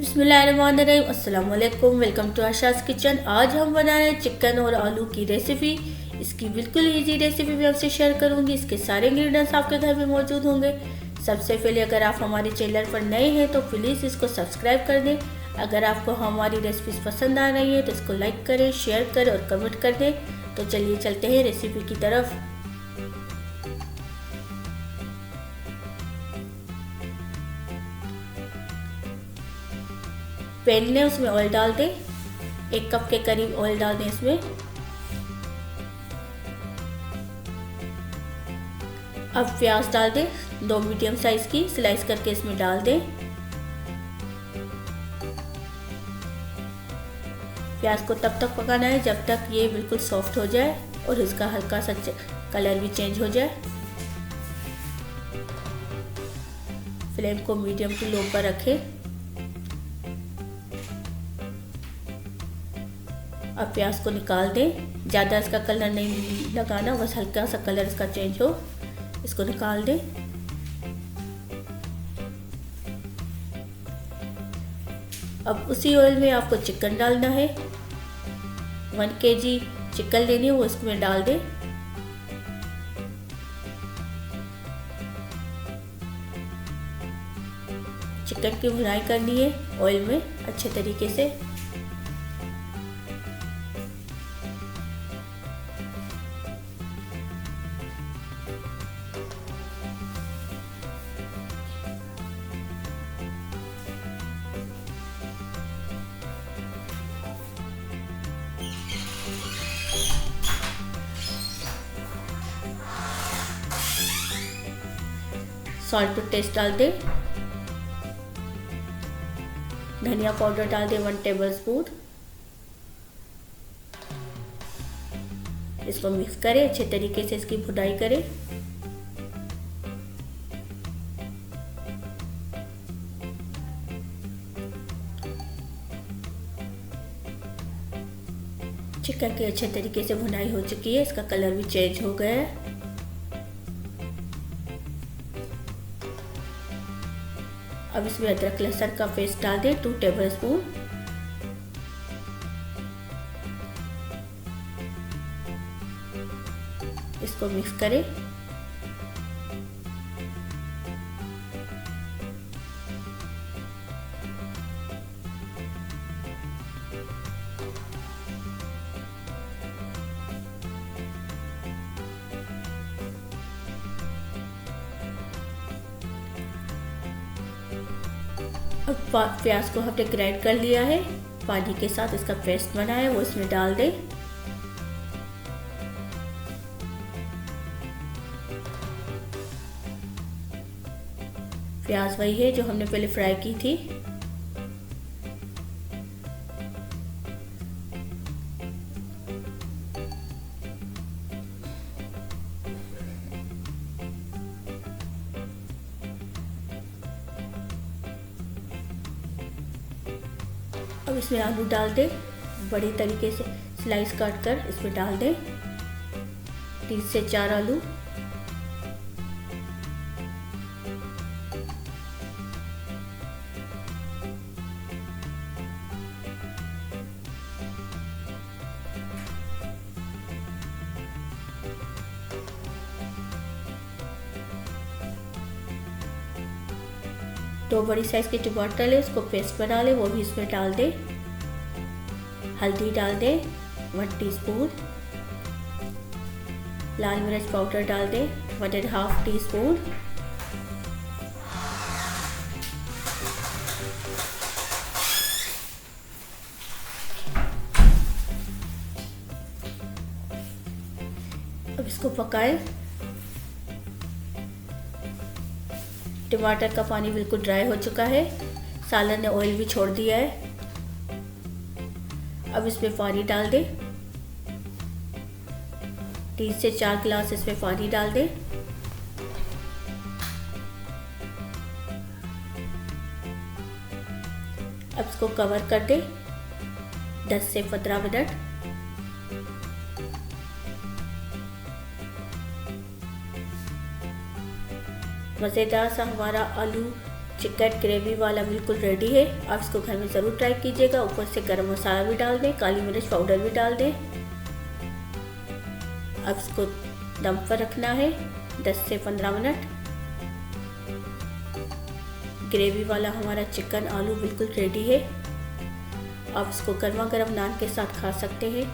बिस्मिल्लाहिर्रहमानिर्रहीम, अस्सलाम वालेकुम। Welcome to Asha's kitchen. आज हम बना रहे हैं चिकन और आलू की रेसिपी। इसकी बिल्कुल इजी रेसिपी मैं आपसे शेयर करूंगी। इसके सारे इंग्रेडिएंट्स आपके घर में मौजूद होंगे। सबसे पहले अगर आप हमारे चैनल पर नए हैं तो प्लीज़ इसको सब्सक्राइब कर दें। अगर आपको हमारी रेसिपीज़ पसंद आ रही है तो इसको लाइक करें, शेयर करें और कमेंट कर दें। तो चलिए चलते हैं रेसिपी की तरफ। पैन लें, उसमें ऑयल डाल दें। 1 कप के करीब ऑयल डाल दें इसमें। अब प्याज डाल दें, 2 मीडियम साइज की स्लाइस करके इसमें डाल दें। प्याज को तब तक पकाना है जब तक ये बिल्कुल सॉफ्ट हो जाए और इसका हल्का सा कलर भी चेंज हो जाए। फ्लेम को मीडियम टू लो पर रखें। अब प्याज को निकाल दें। ज़्यादा इसका कलर नहीं लगाना, बस हल्का सा कलर इसका चेंज हो। इसको निकाल दें। अब उसी ऑयल में आपको चिकन डालना है। 1 kg चिकन लेनी है, वो इसमें डाल दें। चिकन की भुनाई करनी है ऑयल में अच्छे तरीके से। सॉल्ट टू टेस्ट डाल दें। धनिया पाउडर डाल दें 1 टेबलस्पून। इसको मिक्स करें, अच्छे तरीके से इसकी भुनाई करें। चिकन की अच्छे तरीके से भुनाई हो चुकी है, इसका कलर भी चेंज हो गया है। अब इसमें अदरक लहसुन का पेस्ट डाल दें 2 टेबलस्पून। इसको मिक्स करें। अब प्याज को हमने ग्राइंड कर लिया है, पानी के साथ इसका पेस्ट बना है वो इसमें डाल दें। प्याज वही है जो हमने पहले फ्राई की थी। अब इसमें आलू डाल दें, बड़ी तरीके से स्लाइस काट कर इसमें डाल दें। 3 से 4 आलू। दो बड़ी साइज के टमाटर ले, उसको पेस्ट बना ले, वो भी इसमें डाल दें। हल्दी डाल दें 1 टीस्पून। लाल मिर्च पाउडर डाल दें 1.5 टीस्पून। अब इसको पकाएं। टमाटर का पानी बिल्कुल ड्राई हो चुका है, सालन ने ऑयल भी छोड़ दिया है। अब इसमें पानी डाल दें। 3 से 4 गिलास इसमें पानी डाल दें। अब इसको कवर कर दें 10 से 15 मिनट। मज़ेदार सा हमारा आलू चिकन ग्रेवी वाला बिल्कुल रेडी है। आप इसको घर में ज़रूर ट्राई कीजिएगा। ऊपर से गरम मसाला भी डाल दें, काली मिर्च पाउडर भी डाल दें। अब इसको दम पर रखना है 10 से 15 मिनट। ग्रेवी वाला हमारा चिकन आलू बिल्कुल रेडी है। आप इसको गर्मा गर्म नान के साथ खा सकते हैं।